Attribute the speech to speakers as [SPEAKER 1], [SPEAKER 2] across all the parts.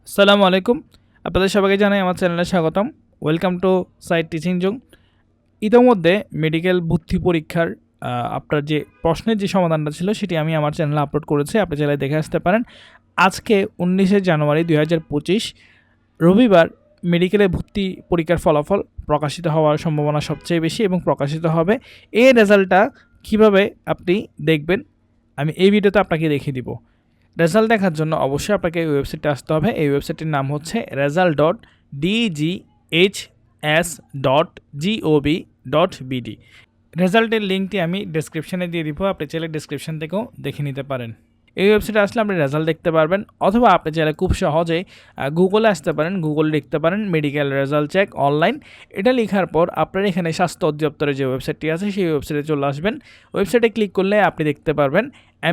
[SPEAKER 1] আসসালামু আলাইকুম। আপনাদের সবাইকে জানাই আমার চ্যানেলে স্বাগতম। Welcome to site teaching zone. ইতোমধ্যে মেডিকেল ভর্তি পরীক্ষার আপনার যে প্রশ্নের যে সমাধানটা ছিল সেটি আমি আমার চ্যানেলে আপলোড করেছি। আপনি চাইলে দেখে আসতে পারেন। আজকে 19শে জানুয়ারি 2025 রবিবার মেডিকেলে ভর্তি পরীক্ষার ফলাফল প্রকাশিত হওয়ার সম্ভাবনা সবচেয়ে বেশি এবং প্রকাশিত হবে। এই রেজাল্টটা কীভাবে আপনি দেখবেন আমি এই ভিডিওতে আপনাকে দেখিয়ে দিব। রেজাল্ট দেখার জন্য অবশ্যই আপনাকে এই ওয়েবসাইটে আসতে হবে। এই ওয়েবসাইটের নাম হচ্ছে result.dghs.gov.bd। রেজাল্টের লিঙ্কটি আমি ডেসক্রিপশানে দিয়ে দিব, আপনি চাইলে ডেসক্রিপশান থেকেও দেখে নিতে পারেন। এই ওয়েবসাইটে আসলে আপনি রেজাল্ট দেখতে পারবেন, অথবা আপনি চাইলে খুব সহজেই গুগলে আসতে পারেন, গুগল লিখতে পারেন মেডিকেল রেজাল্ট চেক অনলাইন। এটা লেখার পর আপনার এখানে স্বাস্থ্য অধিদপ্তরের যে ওয়েবসাইটটি আছে সেই ওয়েবসাইটে চলে আসবেন। ওয়েবসাইটে ক্লিক করলে আপনি দেখতে পারবেন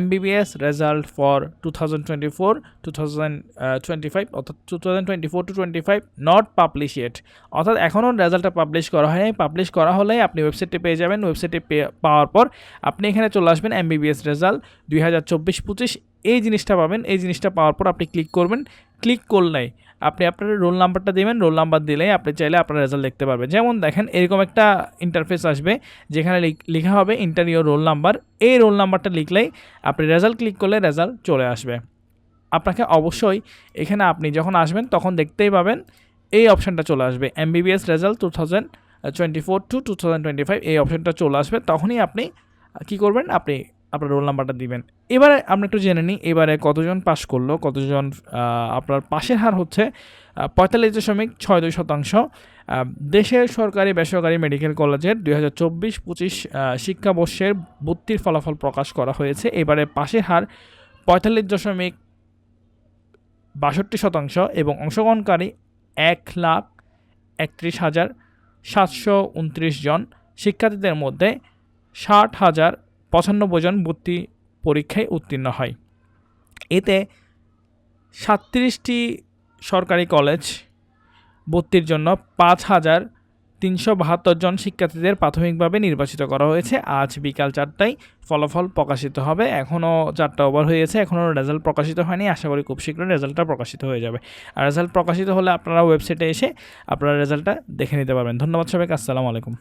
[SPEAKER 1] MBBS রেজাল্ট ফর 2024-2025 অর্থাৎ 2024-25 নট পাবলিশ ইয়েট, অর্থাৎ এখনও রেজাল্টটা পাবলিশ করা হয়নি। পাবলিশ করা হলেই আপনি ওয়েবসাইটে পেয়ে যাবেন। ওয়েবসাইটে পাওয়ার পর আপনি এখানে চলে আসবেন MBBS রেজাল্ট 2024-25 এই জিনিসটা পাবেন। এই জিনিসটা পাওয়ার পর আপনি ক্লিক করবেন। ক্লিক করলেই আপনি আপনার রোল নাম্বারটা দেবেন। রোল নাম্বার দিলেই আপনি চাইলে আপনার রেজাল্ট দেখতে পারবেন। যেমন দেখেন এরকম একটা ইন্টারফেস আসবে যেখানে লেখা হবে ইন্টার ইওর রোল নাম্বার। এই রোল নাম্বারটা লিখলেই আপনি রেজাল্ট ক্লিক করলে রেজাল্ট চলে আসবে। আপনাকে অবশ্যই এখানে আপনি যখন আসবেন তখন দেখতেই পাবেন এই অপশানটা চলে আসবে MBBS রেজাল্ট 2024-2025 এই অপশানটা চলে আসবে। তখনই আপনি কি করবেন, আপনি আপনার রোল নাম্বারটা দিবেন। এবারে আমরা একটু জেনে নিই এবারে কতজন পাস করলো, কতজন আপনার পাশের হার হচ্ছে 45.62%। দেশের সরকারি বেসরকারি মেডিকেল কলেজের 2024-25 শিক্ষাবর্ষের ভর্তির ফলাফল প্রকাশ করা হয়েছে। এবারে পাশের হার 45.62% এবং অংশগ্রহণকারী 1,31,729 জন। শিক্ষার্থীদের মধ্যে 60,095 জন ভর্তি পরীক্ষায় উত্তীর্ণ হয়। এতে 37টি সরকারি কলেজ ভর্তির জন্য 5,372 জন শিক্ষার্থীদের প্রাথমিকভাবে নির্বাচিত করা হয়েছে। আজ বিকাল 4টায় ফলাফল প্রকাশিত হবে। এখনও 4টা ওভার হয়েছে, এখনও রেজাল্ট প্রকাশিত হয়নি। আশা করি খুব শীঘ্রই রেজাল্টটা প্রকাশিত হয়ে যাবে। আর রেজাল্ট প্রকাশিত হলে আপনারা ওয়েবসাইটে এসে আপনারা রেজাল্টটা দেখে নিতে পারবেন। ধন্যবাদ সবাইকে। আসসালামু আলাইকুম।